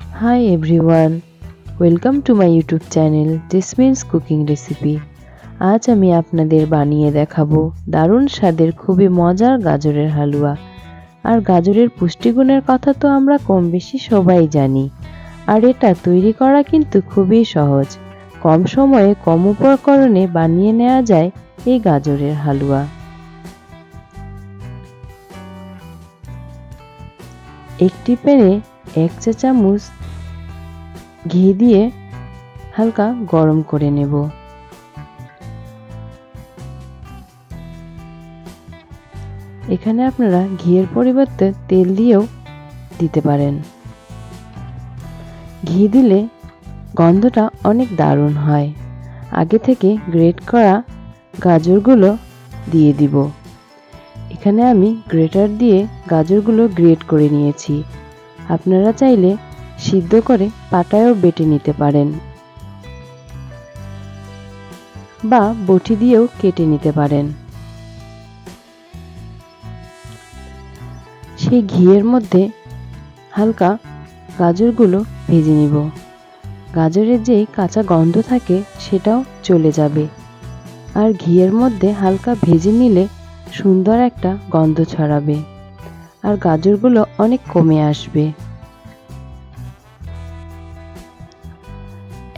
Hi everyone, welcome to my YouTube channel Jasmine's Cooking Recipe। আজ আমি আপনাদের বানিয়ে দেখাবো দারুণ স্বাদের খুবই মজার গাজরের হালুয়া। আর গাজরের পুষ্টিগুণের কথা তো আমরা কম বেশি সবাই জানি। আর এটা তৈরি করা কিন্তু খুবই সহজ, কম সময়ে কম উপকরণে বানিয়ে নেওয়া যায় এই গাজরের হালুয়া। একটি প্যানে 1 চা চামচ ঘি দিয়ে হালকা গরম করে নেব। এখানে আপনারা ঘিয়ের পরিবর্তে তেল দিয়েও দিতে পারেন। ঘি দিলে গন্ধটা অনেক দারুণ হয়। আগে থেকে গ্রেট করা গাজরগুলো দিয়ে দিব। এখানে আমি গ্রেটার দিয়ে গাজরগুলো গ্রেট করে নিয়েছি। আপনারা চাইলে সিদ্ধ করে পাটায়ও বেটে নিতে পারেন বা বটি দিয়েও কেটে নিতে পারেন। সেই ঘিয়ের মধ্যে হালকা গাজরগুলো ভেজে নিব। গাজরের যে কাঁচা গন্ধ থাকে সেটাও চলে যাবে। আর ঘিয়ের মধ্যে হালকা ভেজে নিলে সুন্দর একটা গন্ধ ছড়াবে আর গাজরগুলো অনেক কমে আসবে।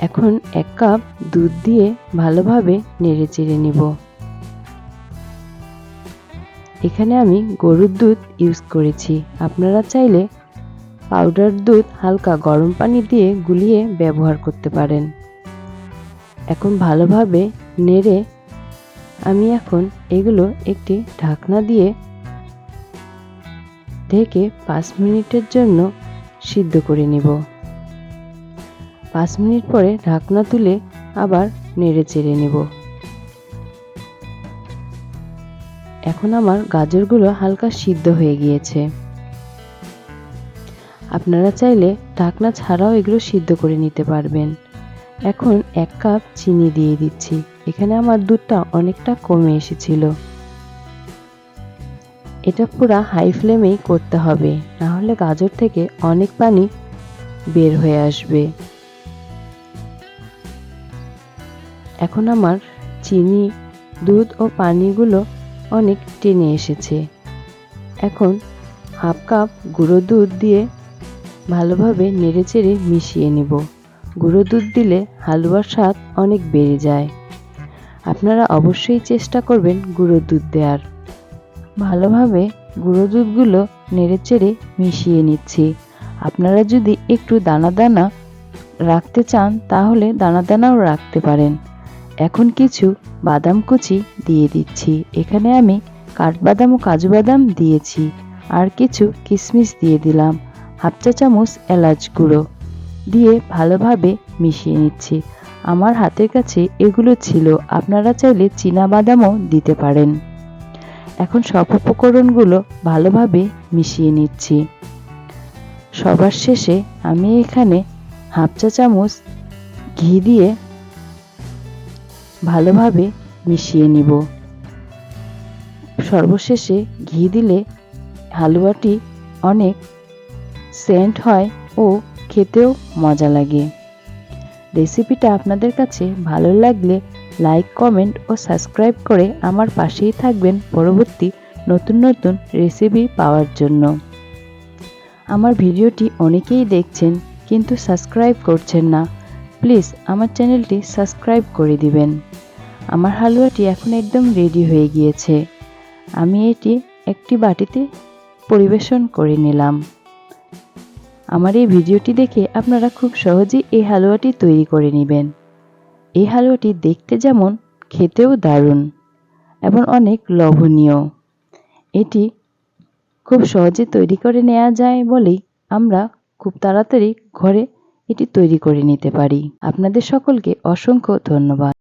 এখন 1 কাপ দুধ দিয়ে ভালোভাবে নেড়েচেড়ে নিব। এখানে আমি গরুর দুধ ইউজ করেছি। আপনারা চাইলে পাউডার দুধ হালকা গরম পানি দিয়ে গুলিয়ে ব্যবহার করতে পারেন। এখন ভালোভাবে নেড়ে আমি এখন এগুলো একটি ঢাকনা দিয়ে ঢেকে 5 মিনিটের জন্য সিদ্ধ করে নিব। 5 মিনিট পরে ঢাকনা তুলে আবার নেড়ে চেড়ে নিব। এখন আমার গাজরগুলো হালকা সিদ্ধ হয়ে গিয়েছে। আপনারা চাইলে ঢাকনা ছাড়াও এগুলো সিদ্ধ করে নিতে পারবেন। এখন 1 কাপ চিনি দিয়ে দিচ্ছি। এখানে আমার দুধটা অনেকটা কমে এসেছিল। এটা পুরো হাই ফ্লেমেই করতে হবে, না হলে গাজর থেকে অনেক পানি বের হয়ে আসবে। এখন আমার চিনি, দুধ ও পানিগুলো অনেক টেনে এসেছে। এখন 1/2 কাপ গুঁড়ো দুধ দিয়ে ভালোভাবে নেড়েচেড়ে মিশিয়ে নিব। গুঁড়ো দুধ দিলে হালুয়ার স্বাদ অনেক বেড়ে যায়। আপনারা অবশ্যই চেষ্টা করবেন গুঁড়ো দুধ দেওয়ার। ভালোভাবে গুঁড়ো দুধগুলো নেড়েচেড়ে মিশিয়ে নিচ্ছি। আপনারা যদি একটু দানা দানা রাখতে চান তাহলে দানা দানাও রাখতে পারেন। এখন কিছু বাদাম কুচি দিয়ে দিচ্ছি। এখানে আমি কাঠবাদাম ও কাজু বাদাম দিয়েছি। আর কিছু কিশমিশ দিয়ে দিলাম। 1/2 চা চামচ এলাচ গুঁড়ো দিয়ে ভালোভাবে মিশিয়ে নিচ্ছি। আমার হাতের কাছে এগুলো ছিল, আপনারা চাইলে চীনা বাদামও দিতে পারেন। এখন সব উপকরণগুলো ভালোভাবে মিশিয়ে নিচ্ছি। সবার শেষে আমি এখানে 1/2 চা চামচ ঘি দিয়ে ভালোভাবে মিশিয়ে নিব। সর্বশেষে ঘি দিলে হালুয়াটি অনেক সেন্ট হয় ও খেতেও মজা লাগে। রেসিপিটা আপনাদের কাছে ভালো লাগলে লাইক, কমেন্ট ও সাবস্ক্রাইব করে আমার পাশেই থাকবেন পরবর্তী নতুন নতুন রেসিপি পাওয়ার জন্য। আমার ভিডিওটি অনেকেই দেখছেন কিন্তু সাবস্ক্রাইব করছেন না। প্লিজ আমার চ্যানেলটি সাবস্ক্রাইব করে দিবেন। আমার হালুয়াটি এখন একদম রেডি হয়ে গিয়েছে। আমি এটি একটি বাটিতে পরিবেশন করে নিলাম। আমার এই ভিডিওটি দেখে আপনারা খুব সহজেই এই হালুয়াটি তৈরি করে নেবেন। এই হালুয়াটি দেখতে যেমন, খেতেও দারুণ এবং অনেক লোভনীয়। এটি খুব সহজে তৈরি করে নেওয়া যায় বলেই আমরা খুব তাড়াতাড়ি ঘরে এটি তৈরি করে নিতে পারি। আপনাদের সকলকে অসংখ্য ধন্যবাদ।